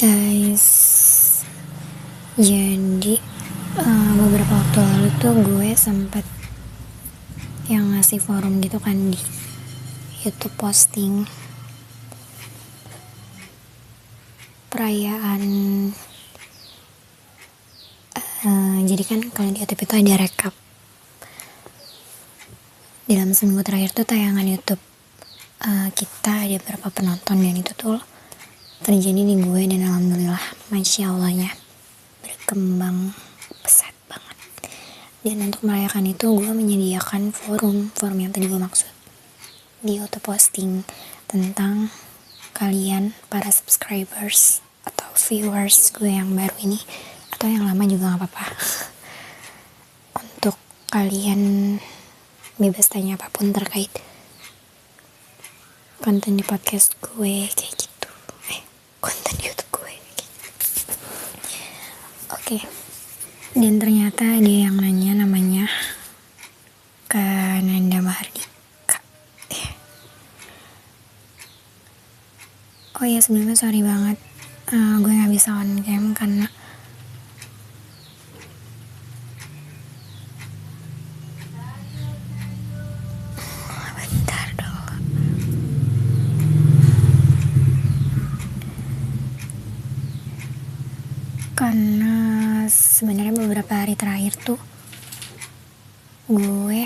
Guys, jadi beberapa waktu lalu tuh gue sempet yang ngasih forum gitu kan di YouTube, posting perayaan. Jadi kan kalau di YouTube itu ada rekap dalam seminggu terakhir tuh tayangan YouTube kita ada berapa penonton, dan itu tuh terjadi di gue, dan alhamdulillah masya Allahnya berkembang pesat banget. Dan untuk merayakan itu gue menyediakan forum yang tadi gue maksud di auto posting tentang kalian para subscribers atau viewers gue yang baru ini atau yang lama juga gak apa-apa. Untuk kalian bebas tanya apapun terkait konten di podcast gue kayak gitu, konten YouTube gue kayak gitu. Oke. Dan ternyata ada yang nanya namanya Kananda Mahardika. Oh ya, sebelumnya sorry banget, gue gak bisa on cam karena bentar dong. Karena sebenarnya beberapa hari terakhir tuh gue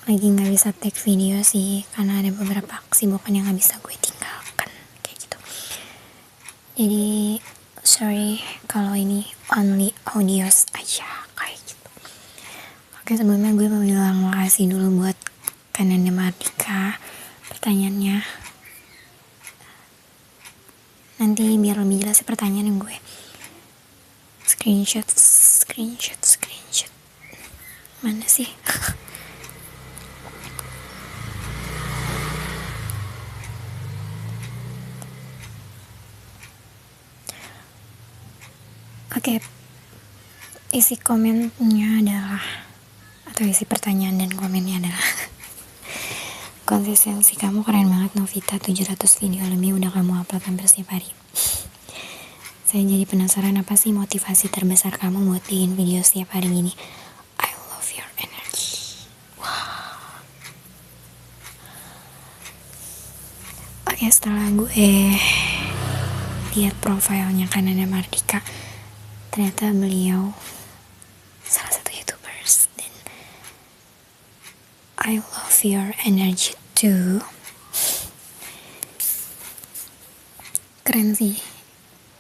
lagi nggak bisa take video sih, karena ada beberapa kesibukan yang nggak bisa gue tinggalkan kayak gitu. Jadi sorry kalau ini only audios aja kayak gitu. Oke, sebelumnya gue mau bilang makasih dulu buat Kananda Mahardika pertanyaannya. Nanti biar lebih jelas pertanyaan yang gue screenshot mana sih? Oke, isi komennya adalah, atau isi pertanyaan dan komennya adalah konsistensi kamu keren banget Novita, 700 video lebih udah kamu upload hampir setiap hari. Saya jadi penasaran, apa sih motivasi terbesar kamu buat bikin video setiap hari gini? I love your energy. Wow. Oke, setelah gue lihat profilnya Kananda Mahardika, ternyata beliau salah satu YouTubers, dan I love your energy too. Keren sih.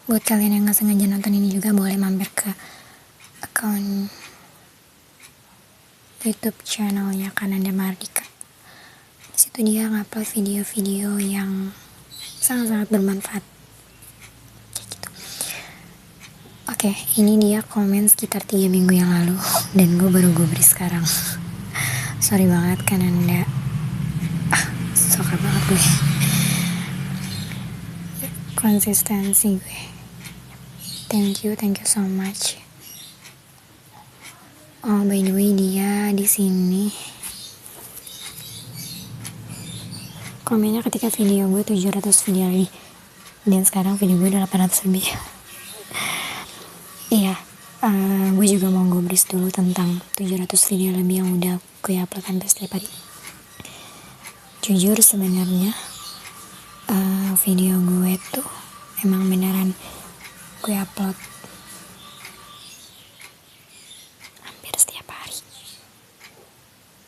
Buat kalian yang gak sengaja nonton ini juga boleh mampir ke akun YouTube channelnya Kananda Mahardika. Di situ dia ngupload video-video yang sangat-sangat bermanfaat. Kayak gitu. Oke, ini dia komen sekitar 3 minggu yang lalu, dan gue baru gubris sekarang. Sorry banget Kananda. Suka banget gue. Konsistensi gue. Thank you so much. Oh, by the way, dia di sini komennya ketika video gue 700 video lagi, dan sekarang video gue udah 800 lebih. Iya, gue juga mau gubris dulu tentang 700 video lebih yang udah gue upload hampir setiap hari. Jujur sebenarnya video gue tuh emang beneran gue upload hampir setiap hari.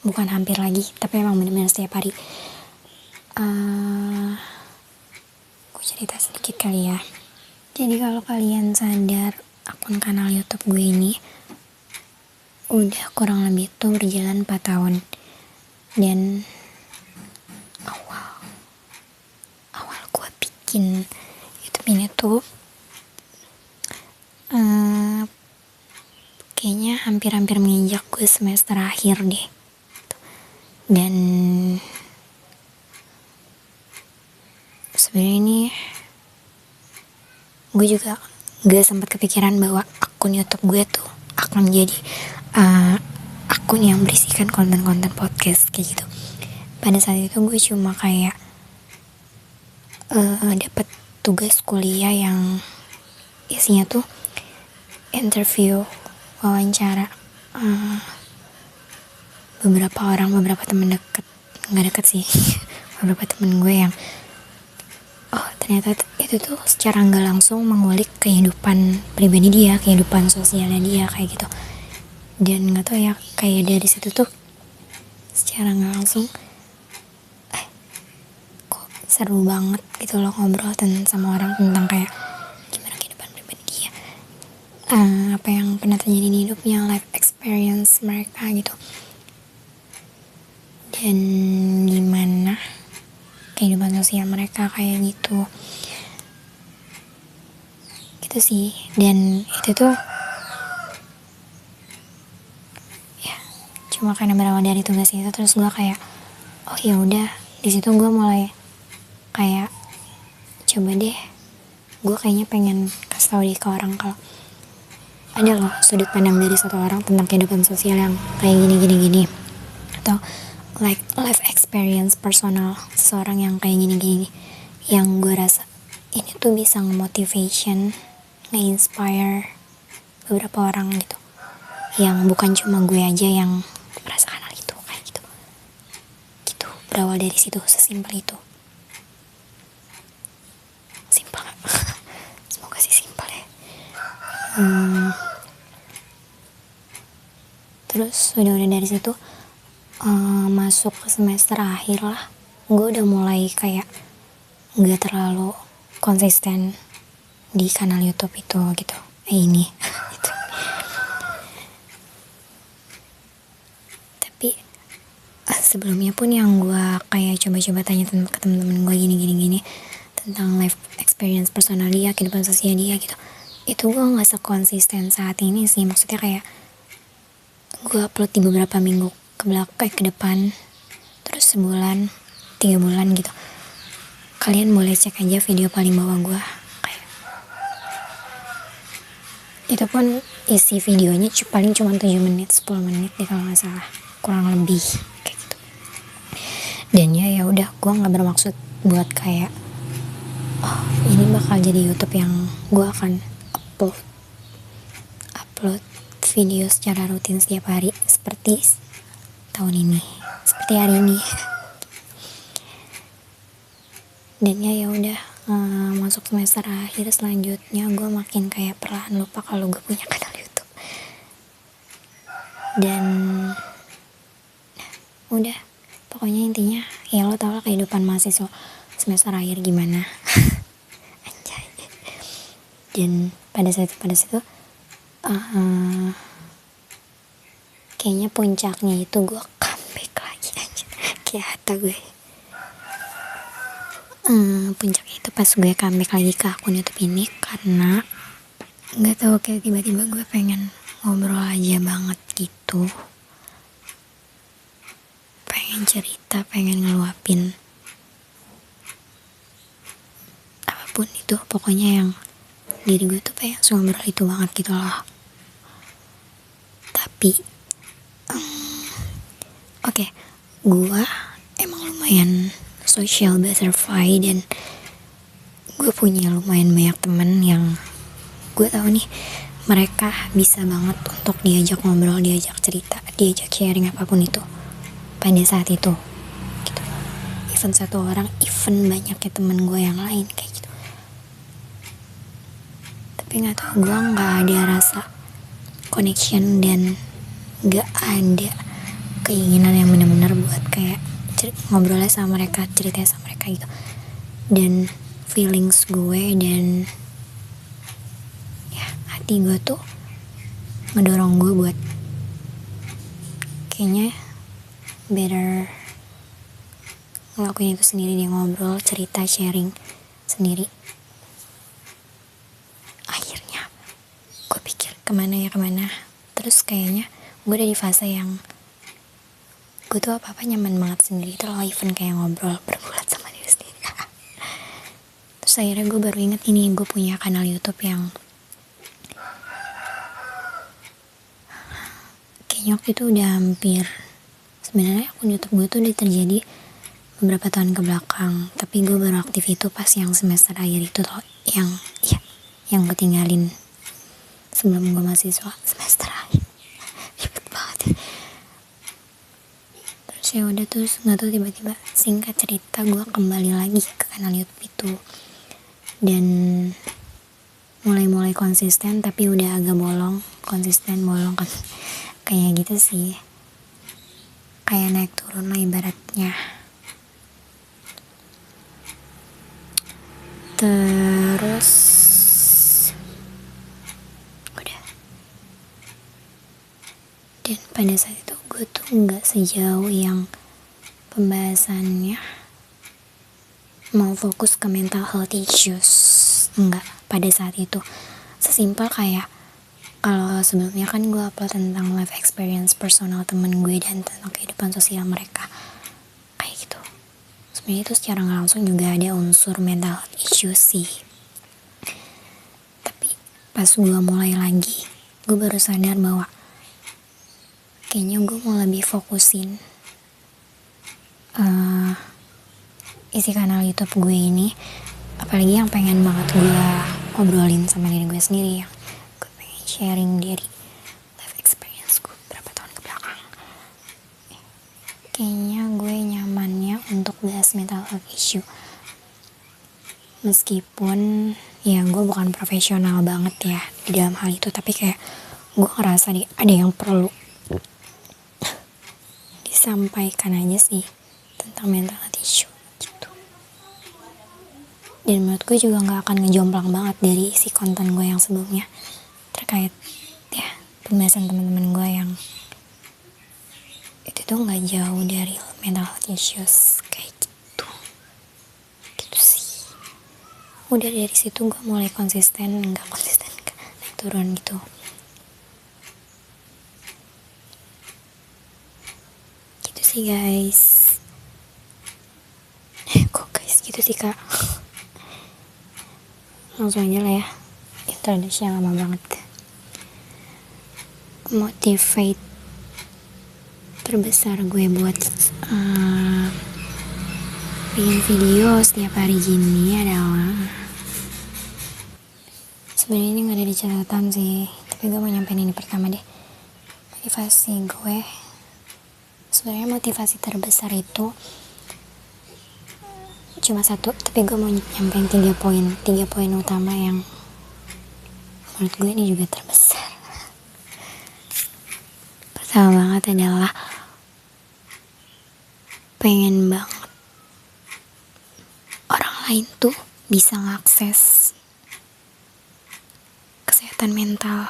Bukan hampir lagi, tapi emang bener-bener setiap hari. Gue cerita sedikit kali ya. Jadi kalau kalian sadar, akun kanal YouTube gue ini udah kurang lebih tuh berjalan 4 tahun. Dan awal gue bikin YouTube ini tuh kayaknya hampir menginjak gue semester akhir deh. Dan sebenarnya ini gue juga gak sempat kepikiran bahwa akun YouTube gue tuh akan jadi akun yang berisikan konten-konten podcast kayak gitu. pada saat itu gue cuma kayak dapat tugas kuliah yang isinya tuh interview, wawancara beberapa temen deket, nggak deket sih, beberapa temen gue yang ternyata itu tuh secara nggak langsung mengulik kehidupan pribadi dia, kehidupan sosialnya dia kayak gitu. Dan nggak tahu ya, kayak dari situ tuh secara nggak langsung kok seru banget gitu loh ngobrol sama orang tentang kayak gimana kehidupan pribadi dia, apa yang pernah terjadi di hidupnya, life experience mereka gitu, dan gimana kehidupan sosial mereka kayak gitu sih. Dan itu tuh ya cuma karena berawal dari tugas itu, terus gue kayak ya udah, di situ gue mulai kayak coba deh, gue kayaknya pengen kasih tau deh ke orang kalau ada loh sudut pandang dari satu orang tentang kehidupan sosial yang kayak gini, atau like life experience personal seseorang yang kayak gini, yang gue rasa ini tuh bisa nge-motivation, nge-inspire beberapa orang gitu, yang bukan cuma gue aja yang merasakan hal itu kayak gitu. Berawal dari situ, sesimpel itu. Simpel gak? Semoga sih simpel ya. Terus udah dari situ masuk ke semester akhir lah, gue udah mulai kayak gak terlalu konsisten di kanal YouTube itu gitu. Ini gitu. Tapi sebelumnya pun yang gue kayak coba-coba tanya ke temen-temen gue gini tentang life experience personal dia, kehidupan sosial dia gitu, itu gue gak sekonsisten saat ini sih. Maksudnya kayak gue upload di beberapa minggu ke depan, terus sebulan, 3 bulan gitu. Kalian boleh cek aja video paling bawah gue, kayak itu pun isi videonya paling cuma 7 menit 10 menit deh kalau gak salah, kurang lebih kayak gitu. Dan ya udah, gue gak bermaksud buat kayak ini bakal jadi YouTube yang gue akan upload video secara rutin setiap hari seperti tahun ini, seperti hari ini. Dan ya udah, masuk semester akhir selanjutnya gue makin kayak perlahan lupa kalau gue punya kanal YouTube. Dan udah, pokoknya intinya ya lo tau lah kehidupan mahasiswa semester akhir gimana. Anjay. Dan pada saat itu kayaknya puncaknya itu gue comeback lagi aja, kayak kata gue. Puncaknya itu pas gue comeback lagi ke akun YouTube ini, karena nggak tahu, kayak tiba-tiba gue pengen ngobrol aja banget gitu, pengen cerita, pengen ngeluapin apapun itu, pokoknya yang diri gue tuh pengen ngobrol itu banget gitu loh. Tapi oke, gue emang lumayan social butterfly, dan gue punya lumayan banyak temen yang gue tahu nih mereka bisa banget untuk diajak ngobrol, diajak cerita, diajak sharing apapun itu pada saat itu gitu. Even satu orang, even banyaknya temen gue yang lain kayak gitu. Tapi nggak tahu, gue nggak ada rasa connection dan nggak ada keinginan yang benar-benar buat kayak ngobrolnya sama mereka, ceritanya sama mereka gitu. Dan feelings gue dan ya hati gue tuh ngedorong gue buat kayaknya better ngelakuin itu sendiri, dia ngobrol, cerita, sharing sendiri. Akhirnya gue pikir kemana, terus kayaknya gue udah di fase yang gue tuh apa-apa nyaman banget sendiri, terlalu even kayak ngobrol berbulat sama diri sendiri. Terus akhirnya gue baru inget ini, gue punya kanal YouTube yang kayaknya waktu itu udah hampir, sebenarnya akun YouTube gue tuh udah terjadi beberapa tahun ke belakang, tapi gue baru aktif itu pas yang semester akhir itu loh, yang ketinggalin sebelum gue mahasiswa semester akhir. Ribet banget ya. Terus ya udah, terus nggak tahu tiba-tiba singkat cerita gue kembali lagi ke kanal YouTube itu, dan mulai konsisten tapi udah agak konsisten bolong kan, kayak gitu sih, kayak naik turun lah ibaratnya. Terus udah, dan pada saat itu gue tuh nggak sejauh yang pembahasannya mau fokus ke mental health issues, enggak. Pada saat itu sesimpel kayak, kalau sebelumnya kan gue upload tentang life experience personal temen gue dan tentang kehidupan sosial mereka, kayak gitu. Sebenarnya itu secara nggak langsung juga ada unsur mental health issues sih. Tapi pas gue mulai lagi, gue baru sadar bahwa kayaknya gue mau lebih fokusin isi kanal YouTube gue ini, apalagi yang pengen banget gue obrolin sama diri gue sendiri, yang gue pengen sharing dari life experience gue berapa tahun ke belakang. Kayaknya gue nyamannya untuk bahas mental health issue, meskipun ya gue bukan profesional banget ya di dalam hal itu, tapi kayak gue ngerasa ada yang perlu disampaikan aja sih tentang mental health issue gitu. Dan menurut gue juga gak akan ngejomplang banget dari isi konten gue yang sebelumnya terkait ya pembahasan teman-teman gue yang itu tuh gak jauh dari mental health issues kayak gitu sih. Udah dari situ gue mulai konsisten, naik turun gitu. Gitu sih guys. Kok guys gitu sih kak. Langsung aja lah ya, introduction lama banget. Motivate terbesar gue buat bikin video setiap hari gini adalah, sebenarnya ini nggak ada di catatan sih, tapi gue mau nyampein ini pertama deh. Motivasi gue, sebenarnya motivasi terbesar itu cuma satu, tapi gue mau nyampein 3 poin utama yang menurut gue ini juga terbesar. Pertama banget adalah pengen banget orang lain tuh bisa ngakses kesehatan mental,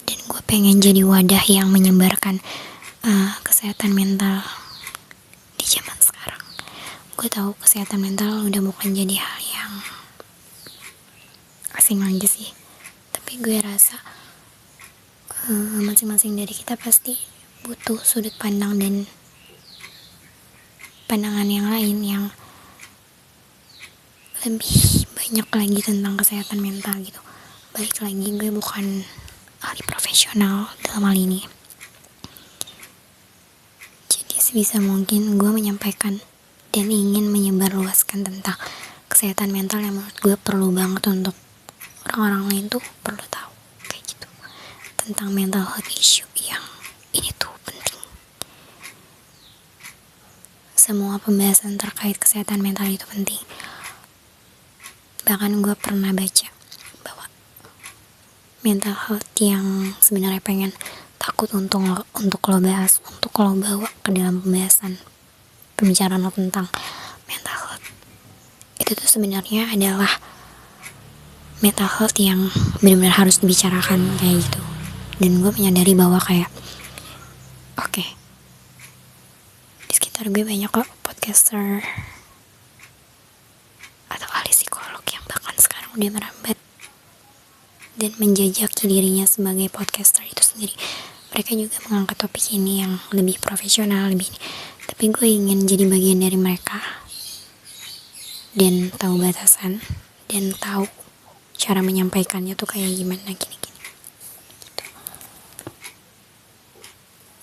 dan gue pengen jadi wadah yang menyebarkan kesehatan mental di zaman sekarang. Gue tahu kesehatan mental udah bukan jadi hal yang asing lagi sih, tapi gue rasa masing-masing dari kita pasti butuh sudut pandang dan pandangan yang lain yang lebih banyak lagi tentang kesehatan mental gitu. Balik lagi, gue bukan ahli profesional dalam hal ini, jadi sebisa mungkin gue menyampaikan dan ingin menyebarluaskan tentang kesehatan mental yang menurut gue perlu banget untuk orang-orang lain tuh perlu tahu kayak gitu, tentang mental health issue yang ini tuh penting. Semua pembahasan terkait kesehatan mental itu penting. Bahkan gue pernah baca bahwa mental health yang sebenarnya pengen takut untuk lo bahas, untuk lo bawa ke dalam pembicaraan lo tentang mental health, itu tuh sebenarnya adalah mental health yang benar-benar harus dibicarakan kayak gitu. Dan gue menyadari bahwa kayak oke, di sekitar gue banyak kok podcaster atau ahli psikolog yang bahkan sekarang udah merambat dan menjajaki dirinya sebagai podcaster itu sendiri. Mereka juga mengangkat topik ini yang lebih profesional, lebih ini. Tapi gue ingin jadi bagian dari mereka dan tahu batasan dan tahu cara menyampaikannya tuh kayak gimana, gini-gini gitu.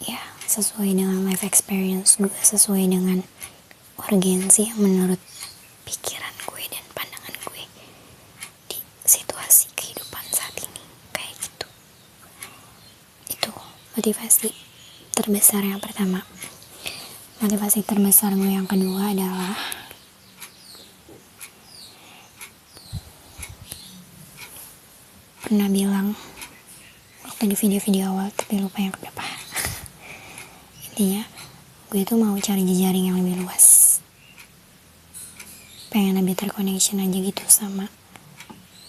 Ya, sesuai dengan life experience gue, sesuai dengan urgensi yang menurut pikiran gue dan pandangan gue di situasi kehidupan saat ini kayak gitu. Itu motivasi terbesar yang pertama. Motivasi terbesar gue yang kedua adalah pernah bilang waktu di video-video awal, tapi lupa yang keberapa. Intinya gue tuh mau cari jejaring yang lebih luas, pengen lebih terconnection aja gitu sama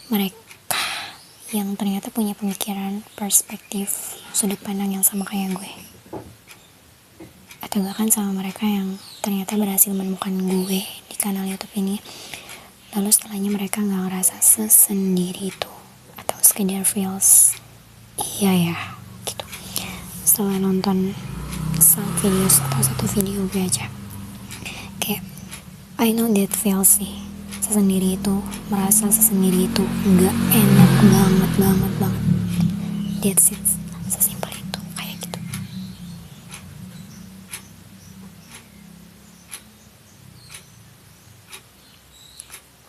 mereka yang ternyata punya pemikiran, perspektif, sudut pandang yang sama kayak gue, atau bahkan sama mereka yang ternyata berhasil menemukan gue di kanal YouTube ini, lalu setelahnya mereka gak ngerasa sesendiri itu, atau sekedar feels iya ya gitu setelah nonton satu video gue aja. Kayak I know that feels sih, sesendiri itu, merasa sesendiri itu gak enak banget. That's it, sesimpel itu, kayak gitu.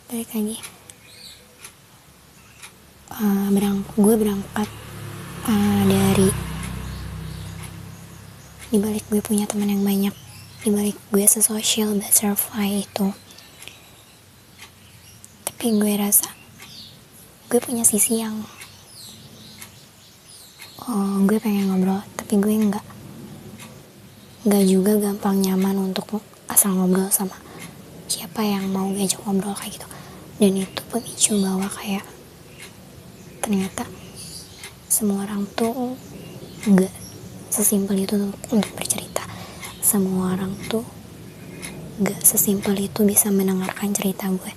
Balik lagi, gue berangkat dari dibalik gue punya teman yang banyak, dibalik gue sesocial butterfly itu, tapi gue rasa gue punya sisi yang gue pengen ngobrol, tapi gue nggak juga gampang nyaman untuk asal ngobrol sama siapa yang mau gue ajak ngobrol kayak gitu. Dan itu pemicu bahwa kayak ternyata semua orang tuh nggak sesimpel itu untuk bercerita. Semua orang tuh gak sesimpel itu bisa mendengarkan cerita gue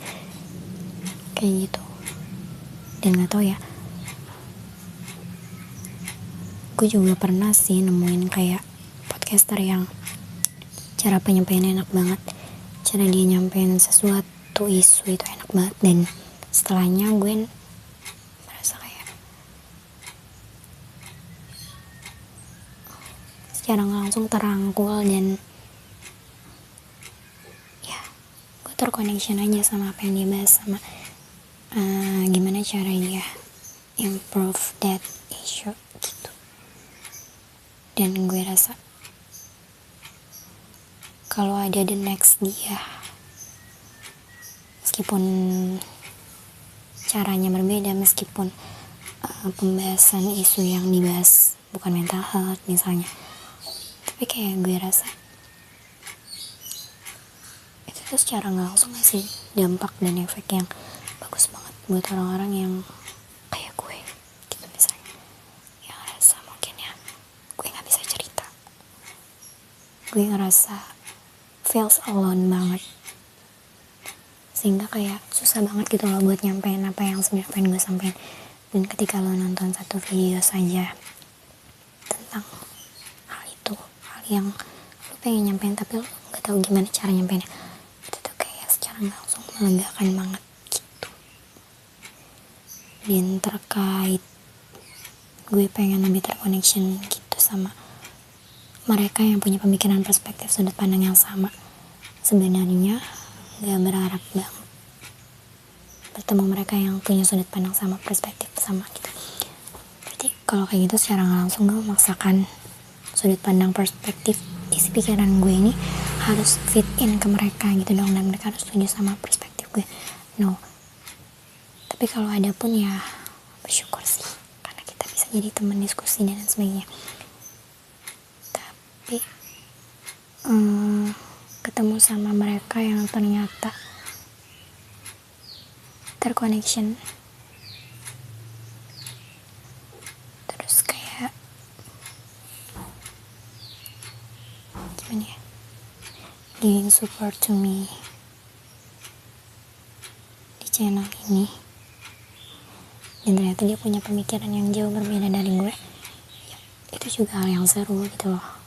kayak gitu. Dan gak tau ya, gue juga pernah sih nemuin kayak podcaster yang cara penyampaiannya enak banget, cara dia nyampein sesuatu isu itu enak banget, dan setelahnya gue merasa kayak secara langsung terangkul, dan ya gue terconnection aja sama apa yang dia bahas, sama gimana cara dia improve that issue gitu. Dan gue rasa kalau ada the next dia, meskipun caranya berbeda, meskipun pembahasan isu yang dibahas bukan mental health misalnya, tapi kayak gue rasa itu tuh secara nggak langsung ngasih dampak dan efek yang bagus banget buat orang-orang yang kayak gue gitu, misalnya yang ngerasa mungkin ya gue nggak bisa cerita, gue ngerasa feels alone banget, sehingga kayak susah banget gitu loh buat nyampein apa yang sebenarnya pengen gue sampein. Dan ketika lo nonton satu video saja tentang hal itu, hal yang lo pengen nyampein tapi lo gak tahu gimana cara nyampeinnya, itu tuh kayak secara langsung melegakan banget gitu. Dan terkait gue pengen lebih terconnection gitu sama mereka yang punya pemikiran, perspektif, sudut pandang yang sama, sebenarnya gak berharap banget bertemu mereka yang punya sudut pandang sama, perspektif sama gitu. Berarti kalau kayak gitu secara gak langsung gue memaksakan sudut pandang, perspektif, isi pikiran gue ini harus fit in ke mereka gitu dong, dan mereka harus setuju sama perspektif gue. No, tapi kalau ada pun ya bersyukur sih, karena kita bisa jadi teman diskusi dan sebagainya. Tapi ketemu sama mereka yang ternyata terconnection, terus kayak gimana ya, giving support to me di channel ini, dan ternyata dia punya pemikiran yang jauh berbeda dari gue ya, itu juga hal yang seru gitu loh.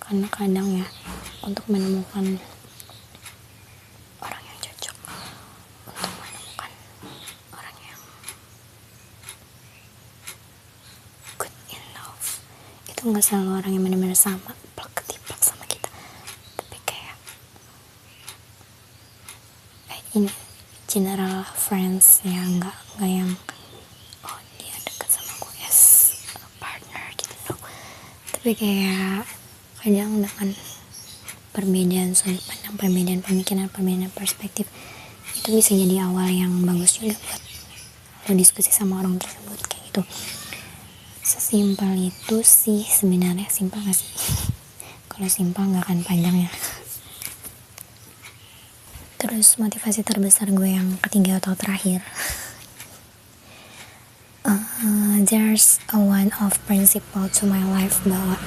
Karena kadang ya untuk menemukan orang yang cocok, untuk menemukan orang yang good in love, itu gak selalu orang yang benar-benar sama plek ketiplek sama kita. ini general friends ya, nggak yang oh dia deket sama gue as a partner gitu, no. Tapi kayak kadang dengan perbedaan sudut pandang, perbedaan pemikiran, perbedaan perspektif itu bisa jadi awal yang bagus juga buat lo diskusi sama orang tersebut kayak gitu. Sesimpel itu sih sebenarnya. Simpel gak sih? Kalau simpel gak akan panjang ya. Terus motivasi terbesar gue yang ketiga atau terakhir, there's a one of principle to my life, bahwa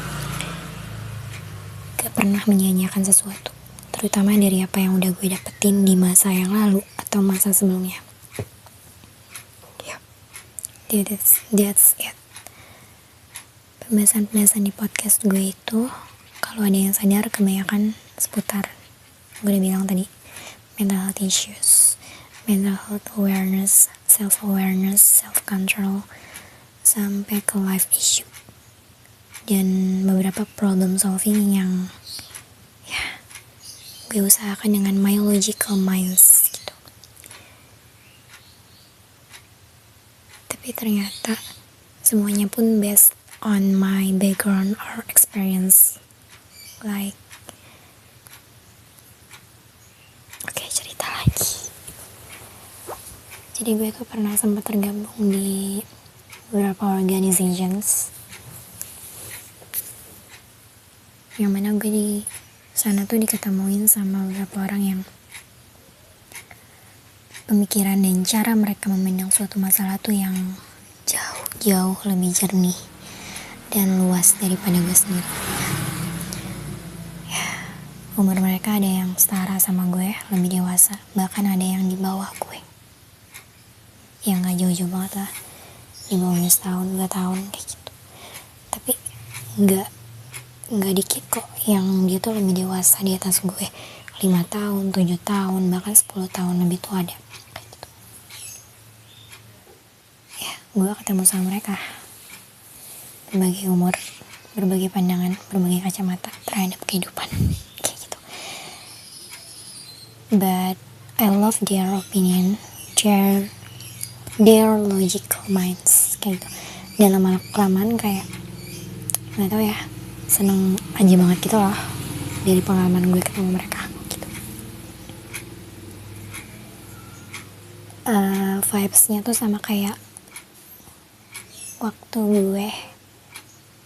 gak pernah menyia-nyiakan sesuatu, terutama dari apa yang udah gue dapetin di masa yang lalu atau masa sebelumnya. That's it. Pembahasan-pembahasan di podcast gue itu, kalau ada yang sadar, kebanyakan seputar gue udah bilang tadi, mental health issues, mental health awareness, self-awareness, self-control, sampai ke life issue. Dan beberapa problem solving yang ya gue usahakan dengan my logical minds gitu. Tapi ternyata semuanya pun based on my background or experience. Like, oke, cerita lagi. Jadi gue tuh pernah sempat tergabung di beberapa organizations, yang mana gue di sana tuh diketemuin sama beberapa orang yang pemikiran dan cara mereka memandang suatu masalah tuh yang jauh lebih jernih dan luas daripada gue sendiri. Umur mereka ada yang setara sama gue, lebih dewasa, bahkan ada yang di bawah gue, yang gak jauh-jauh banget lah, di bawahnya setahun, 2 tahun kayak gitu. Tapi gak dikit kok yang dia tuh lebih dewasa di atas gue, 5 tahun, 7 tahun, bahkan 10 tahun lebih tuh ada kayak gitu. Ya, gue ketemu sama mereka, berbagai umur, berbagai pandangan, berbagai kacamata terhadap kehidupan. But I love their opinion, their logical minds kayak gitu. Dan lama-kelamaan kayak nggak tahu ya, seneng aja banget gitu loh dari pengalaman gue ketemu mereka gitu. Vibesnya tuh sama kayak waktu gue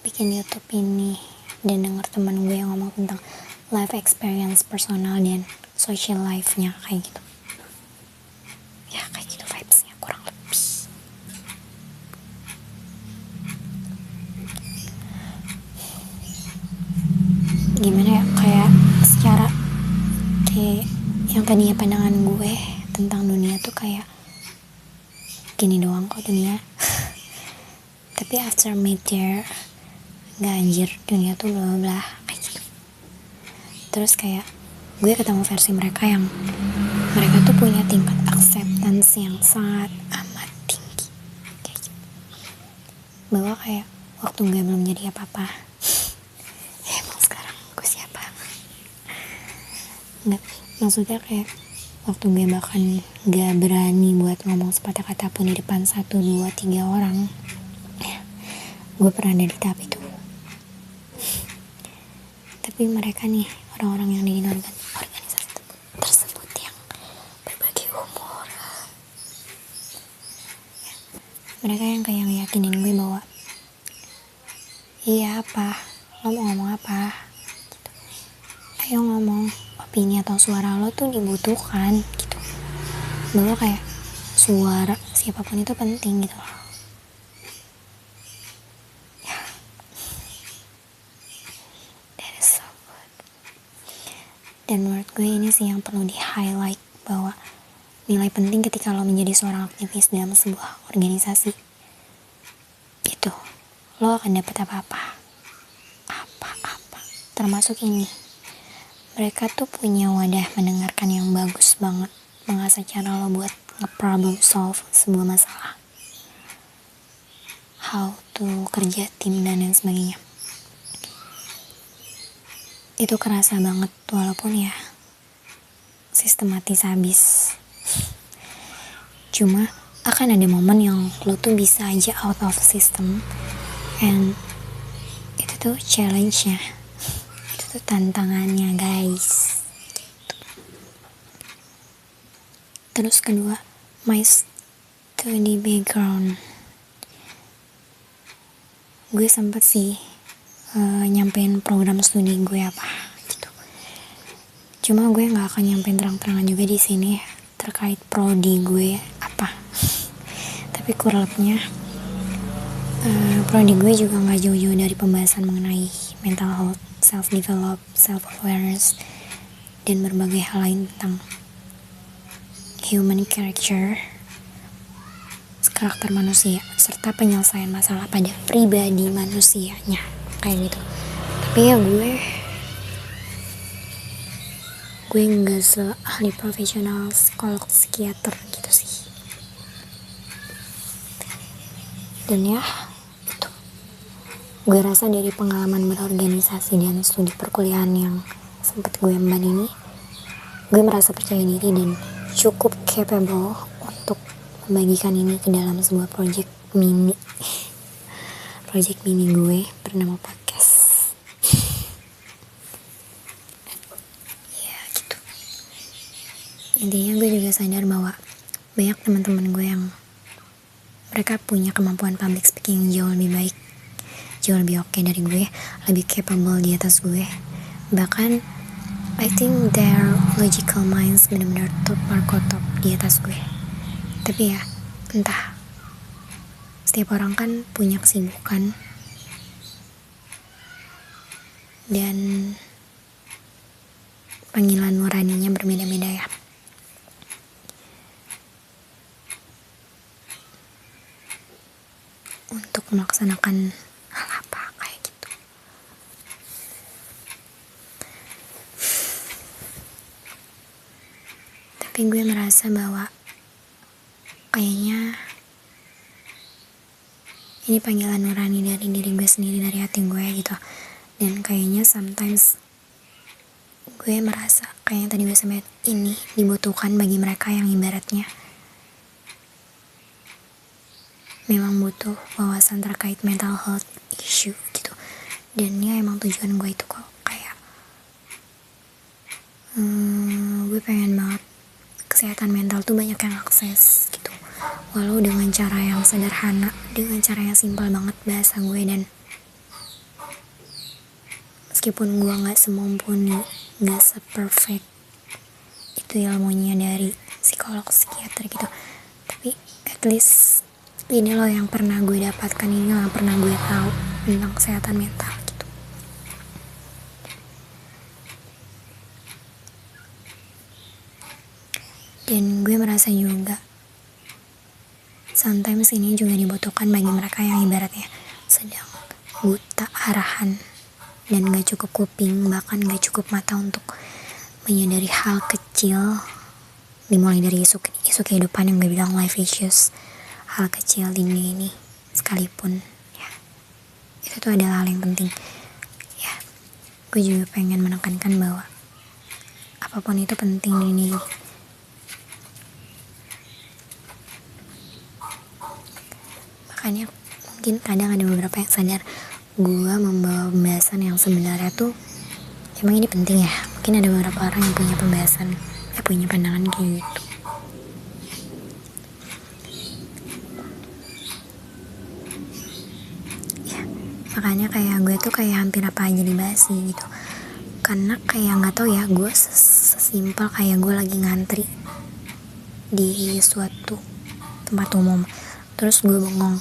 bikin YouTube ini dan denger teman gue yang ngomong tentang life experience personal dan social life-nya kayak gitu. Ya kayak gitu vibes-nya kurang lebih. Gimana ya, kayak secara kayak yang tadinya pandangan gue tentang dunia tuh kayak gini doang kok dunia. Tapi after meet there, gak anjir, dunia tuh bla bla kayak gitu. Terus kayak gue ketemu versi mereka yang mereka tuh punya tingkat acceptance yang sangat amat tinggi kayak gitu. Bahwa kayak waktu gue belum jadi apa-apa, ya emang sekarang gue siapa? Nggak, maksudnya kayak waktu gue bahkan gak berani buat ngomong sepatah kata pun di depan 1, 2, 3 orang, ya, gue pernah ada di tahap itu. Tapi mereka nih, orang-orang yang di organisasi tersebut yang berbagai umur, ya, mereka yang kayak ngeyakinin gue bahwa iya apa, lo mau ngomong apa gitu. Ayo ngomong, opini atau suara lo tuh dibutuhkan gitu. Bahwa kayak suara siapapun itu penting gitu loh. Dan menurut gue ini sih yang perlu di-highlight, bahwa nilai penting ketika lo menjadi seorang aktivis dalam sebuah organisasi itu, lo akan dapat apa-apa, termasuk ini, mereka tuh punya wadah mendengarkan yang bagus banget, mengasah cara lo buat nge-problem solve sebuah masalah, how to kerja tim dan lain sebagainya. Itu kerasa banget, walaupun ya sistematis habis Cuma akan ada momen yang lo tuh bisa aja out of system, and itu tuh challenge-nya, itu tuh tantangannya guys. Terus kedua, my study background. Gue sempet sih nyampein program studi gue apa gitu. Cuma gue nggak akan nyampein terang-terangan juga di sini terkait prodi gue apa. Tapi kurlepnya prodi gue juga nggak jauh-jauh dari pembahasan mengenai mental health, self develop, self awareness, dan berbagai hal lain tentang human character, karakter manusia, serta penyelesaian masalah pada pribadi manusianya, kayak gitu. Tapi ya gue nggak seahli profesional psikolog psikiater gitu sih. Dan ya itu, gue rasa dari pengalaman berorganisasi dan studi perkuliahan yang sempat gue emban ini, gue merasa percaya diri dan cukup capable untuk membagikan ini ke dalam sebuah project mini gue bernama podcast. Ya gitu. Intinya gue juga sadar bahwa banyak teman-teman gue yang mereka punya kemampuan public speaking jauh lebih baik, jauh lebih oke dari gue, lebih capable di atas gue. Bahkan I think their logical minds benar-benar top markotop di atas gue. Tapi ya entah, setiap orang kan punya kesibukan dan panggilan nuraninya berbeda-beda ya. Untuk melaksanakan hal apa kayak gitu. Tapi gue merasa bahwa kayaknya ini panggilan nurani dari diri gue sendiri, dari hati gue gitu. Dan kayaknya sometimes gue merasa kayaknya tadi gue sampai ini dibutuhkan bagi mereka yang ibaratnya memang butuh wawasan terkait mental health issue gitu. Dan ya emang tujuan gue itu kok kayak gue pengen banget kesehatan mental tuh banyak yang akses gitu, walau dengan cara yang sederhana, dengan cara yang simpel banget bahasa gue. Dan meskipun gue gak semumpuni, gak seperfect itu ilmunya dari psikolog psikiater gitu, tapi at least ini loh yang pernah gue dapatkan, ini loh yang pernah gue tahu tentang kesehatan mental gitu. Dan gue merasa juga sometimes ini juga dibutuhkan bagi mereka yang ibaratnya sedang buta arahan dan gak cukup kuping, bahkan gak cukup mata untuk menyadari hal kecil, dimulai dari isu kehidupan yang gue bilang life issues, hal kecil di dunia ini sekalipun ya, itu tuh adalah hal yang penting ya. Gue juga pengen menekankan bahwa apapun itu penting di dunia ini. Makanya mungkin kadang ada beberapa yang sadar gue membawa pembahasan yang sebenarnya tuh emang ini penting ya. Mungkin ada beberapa orang yang punya pembahasan, punya pandangan kayak gitu. Ya, makanya kayak gue tuh kayak hampir apa aja dibahas gitu. Karena kayak nggak tahu ya, gue sesimpel kayak gue lagi ngantri di suatu tempat umum, terus gue bengong,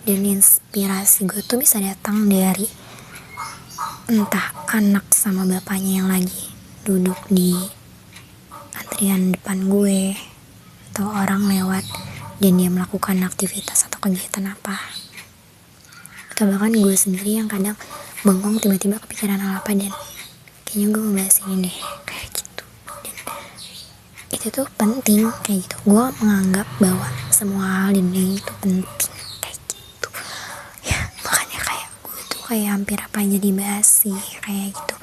dan inspirasi gue tuh bisa datang dari entah anak sama bapaknya yang lagi duduk di antrian depan gue, atau orang lewat dan dia melakukan aktivitas atau kegiatan apa, atau bahkan gue sendiri yang kadang bengong tiba-tiba kepikiran hal apa dan kayaknya gue mau bahas ini deh kayak gitu. Dan itu tuh penting kayak gitu. Gue menganggap bahwa semua hal di dunia itu penting kayak gitu ya. Makanya kayak gue tuh kayak hampir apa aja dibahas sih kayak gitu.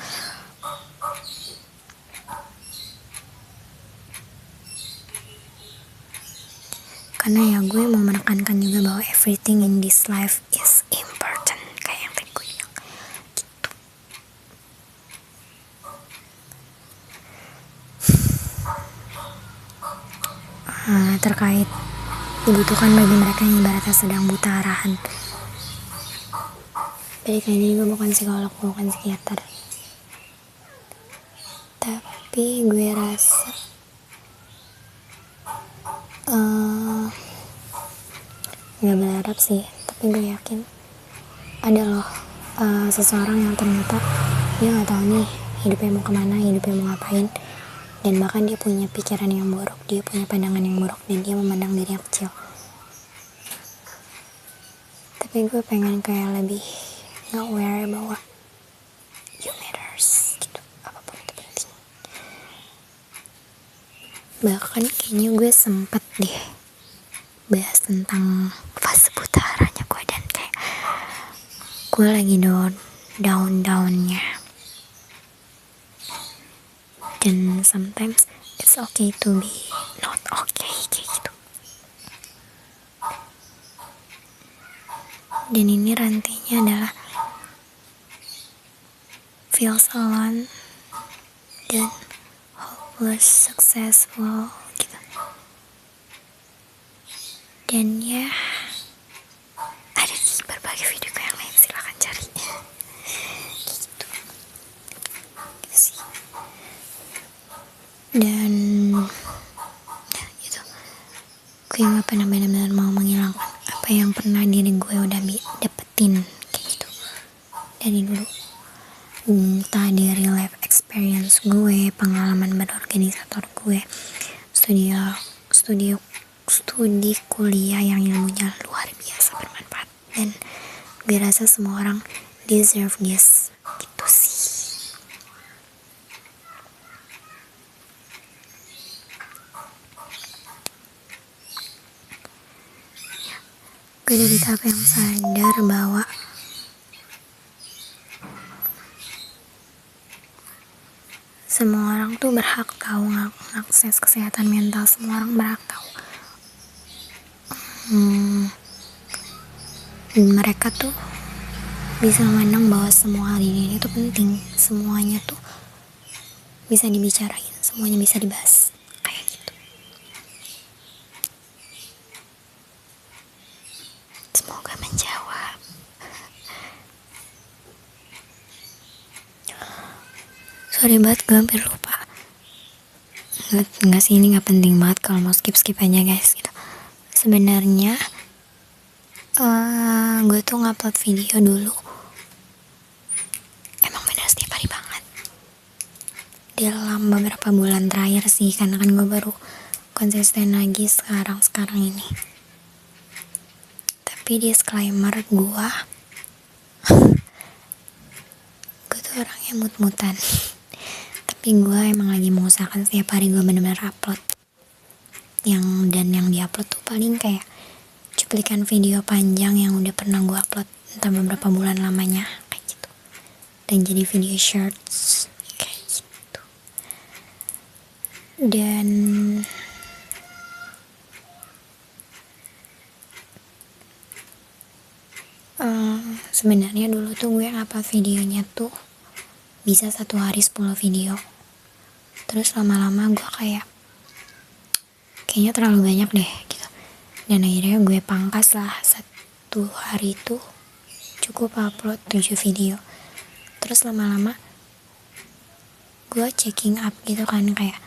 karena ya gue mau menekankan juga bahwa everything in this life is important, kayak yang tadi gue bilang gitu. Terkait dibutuhkan bagi mereka yang ibaratnya sedang buta arahan. Balik lagi, gue bukan psikolog, gue bukan psikiater, tapi gue rasa gak berharap sih, tapi gue yakin ada loh seseorang yang ternyata dia gak tahu nih hidupnya mau kemana, hidupnya mau ngapain, dan bahkan dia punya pikiran yang buruk, dia punya pandangan yang buruk, dan dia memandang dirinya kecil. Tapi gue pengen kayak lebih aware bahwa you matters gitu, apapun itu penting. Bahkan kayaknya gue sempet deh bahas tentang fase buta arahnya gue, dan kayak gue lagi down-downnya, dan sometimes it's okay to be not okay kayak gitu. Dan ini rantainya adalah feels alone dan hopeless successful gitu. Dan ya ada di berbagai video yang lain, silahkan cari gitu. Gitu sih. Dan ya gitu, gue gak pernah benar-benar mau menghilangkan apa yang pernah diri gue udah dapetin kayak gitu dari dulu, entah dari life experience gue, pengalaman berorganisator gue, studi kuliah yang ilmunya luar biasa bermanfaat, dan gue rasa semua orang deserve this gitu sih. Gue dari tahap yang sadar bahwa semua orang tuh berhak tahu akses kesehatan mental, semua orang berhak tahu. Mereka tuh bisa memandang bahwa semua hal ini tuh penting, semuanya tuh bisa dibicarain, semuanya bisa dibahas kayak gitu. Semoga menjawab. Sorry banget, gue hampir lupa. Nggak sih, ini nggak penting banget, kalau mau skip aja guys gitu. Sebenarnya gue tuh ngupload video dulu emang bener setiap hari banget dalam beberapa bulan terakhir sih, karena kan gue baru konsisten lagi sekarang ini. Tapi disclaimer, gue tuh orangnya mut-mutan. Tapi gue emang lagi mengusahakan setiap hari gue bener-bener upload. Yang diupload tuh paling kayak cuplikan video panjang yang udah pernah gue upload entah beberapa bulan lamanya kayak gitu, dan jadi video shorts kayak gitu. Dan sebenarnya dulu tuh gue upload videonya tuh bisa satu hari 10 video, terus lama-lama gue kayaknya terlalu banyak deh gitu, dan akhirnya gue pangkas lah, satu hari itu cukup upload 7 video. Terus lama-lama gue checking up gitu kan, kayak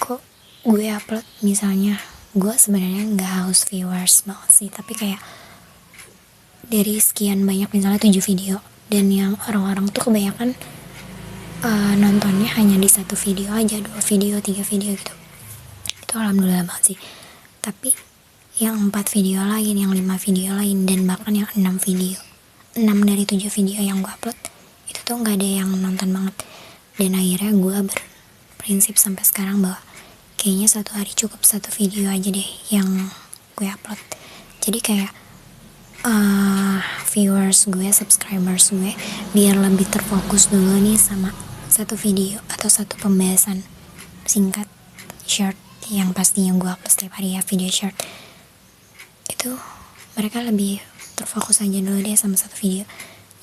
kok gue upload, misalnya gue sebenarnya nggak haus viewers banget sih, tapi kayak dari sekian banyak misalnya 7 video, dan yang orang-orang tuh kebanyakan nontonnya hanya di satu video aja, 2 video, 3 video gitu. Itu alhamdulillah banget sih. Tapi yang 4 video lain, yang 5 video lain, dan bahkan yang 6 video, 6 dari 7 video yang gue upload itu tuh gak ada yang nonton banget. Dan akhirnya gue berprinsip sampai sekarang bahwa kayaknya satu hari cukup satu video aja deh yang gue upload. Jadi kayak viewers gue, subscribers gue biar lebih terfokus dulu nih sama satu video atau satu pembahasan singkat, short yang pastinya gue upload setiap hari ya, video short itu mereka lebih terfokus aja dulu deh sama satu video.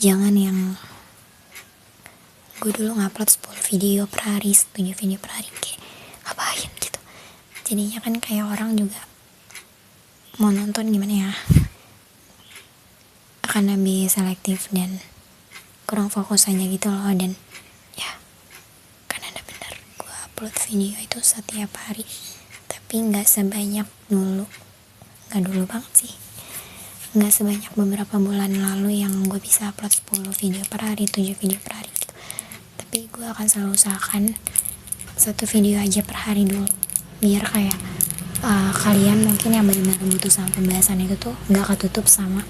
Jangan yang gue dulu ngupload 10 video per hari, 7 video per hari, kayak ngapain gitu. Jadinya kan kayak orang juga mau nonton gimana ya, akan lebih selektif dan kurang fokus aja gitu loh. Dan ya kan ada benar, gue upload video itu setiap hari, tapi nggak sebanyak dulu, nggak dulu banget sih, nggak sebanyak beberapa bulan lalu yang gue bisa upload 10 video per hari, 7 video per hari gitu. Tapi gue akan selalu usahakan satu video aja per hari dulu, biar kayak kalian mungkin yang benar-benar butuh sama pembahasan itu tuh nggak ketutup sama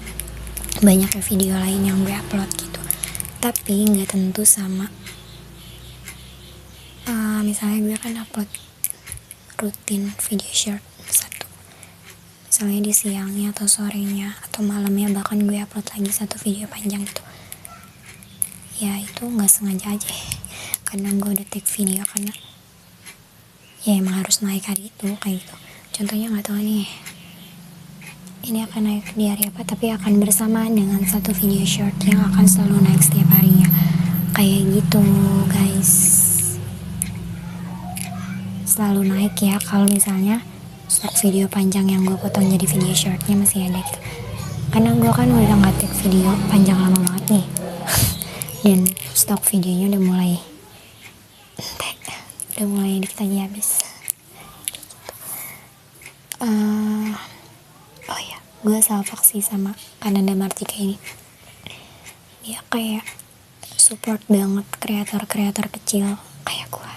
banyaknya video lain yang gue upload gitu. Tapi nggak tentu sama misalnya gue kan upload rutin video short satu, misalnya di siangnya atau sorenya atau malamnya, bahkan gue upload lagi satu video panjang gitu. Ya itu nggak sengaja aja, kadang gue udah take video karena ya emang harus naik hari itu kayak gitu. Contohnya nggak tahu nih ini akan naik di hari apa, tapi akan bersamaan dengan satu video short yang akan selalu naik setiap harinya kayak gitu guys, selalu naik ya. Kalau misalnya stok video panjang yang gue potong jadi video shortnya masih ada gitu, karena gue kan udah nggak take video panjang lama banget nih dan stok videonya udah mulai dikit lagi habis. Oh ya, gue salvaksi sama Ananda Martika ini, dia kayak support banget kreator-kreator kecil kayak gue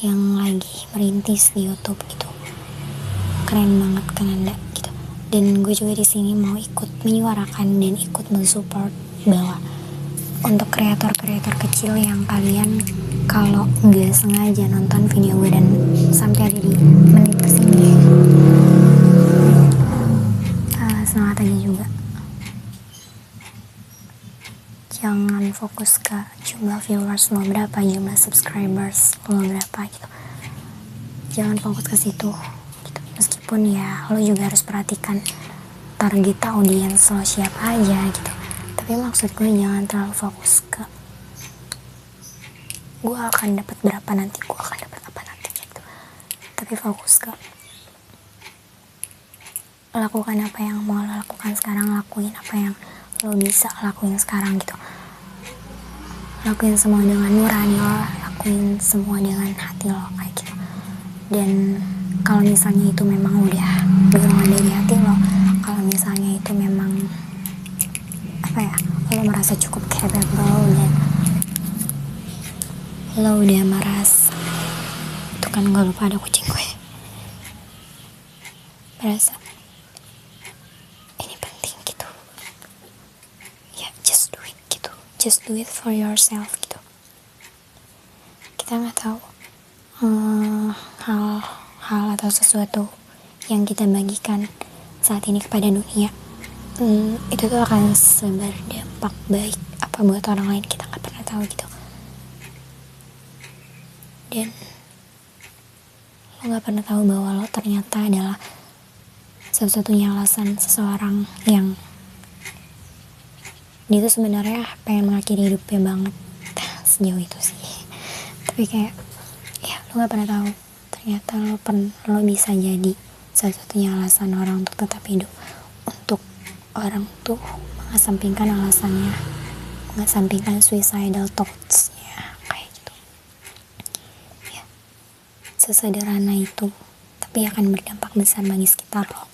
yang lagi merintis di YouTube gitu. Keren banget Kananda gitu. Dan gue juga di sini mau ikut menyuarakan dan ikut mensupport bahwa untuk kreator-kreator kecil yang kalian kalau nggak sengaja nonton video gue dan sampai ada di menit kesini, semangat aja juga. Jangan fokus ke jumlah viewers lo berapa, jumlah subscribers lo berapa gitu. Jangan fokus ke situ gitu. Meskipun ya lo juga harus perhatikan target audiens lo siapa aja gitu. Tapi maksud gue jangan terlalu fokus ke gue akan dapat berapa nanti, gue akan dapat apa nanti gitu. Tapi fokus ke lakukan apa yang mau lo lakukan sekarang, lakuin apa yang lo bisa lakuin sekarang gitu. Lakuin semua dengan nurani lo, lakuin semua dengan hati lo kayak gitu. Dan kalau misalnya itu memang udah dorongan dari hati lo, kalau misalnya itu memang apa ya, lo merasa cukup capable dan lo udah merasa, itu kan gak lupa ada kucing gue, merasa ini penting gitu ya, just do it gitu, just do it for yourself gitu. Kita nggak tahu hal atau sesuatu yang kita bagikan saat ini kepada dunia itu tuh akan berdampak baik apa buat orang lain, kita nggak pernah tahu gitu. Dan lo nggak pernah tahu bahwa lo ternyata adalah satu-satunya alasan seseorang yang dia tuh sebenarnya pengen mengakhiri hidupnya banget sejauh itu sih. Tapi kayak ya lo nggak pernah tahu ternyata lo bisa jadi satu-satunya alasan orang untuk tetap hidup. Untuk orang tuh mengesampingkan alasannya, mengesampingkan suicidal thoughts-nya kayak gitu ya, sesederhana itu, tapi akan berdampak besar bagi sekitar lo.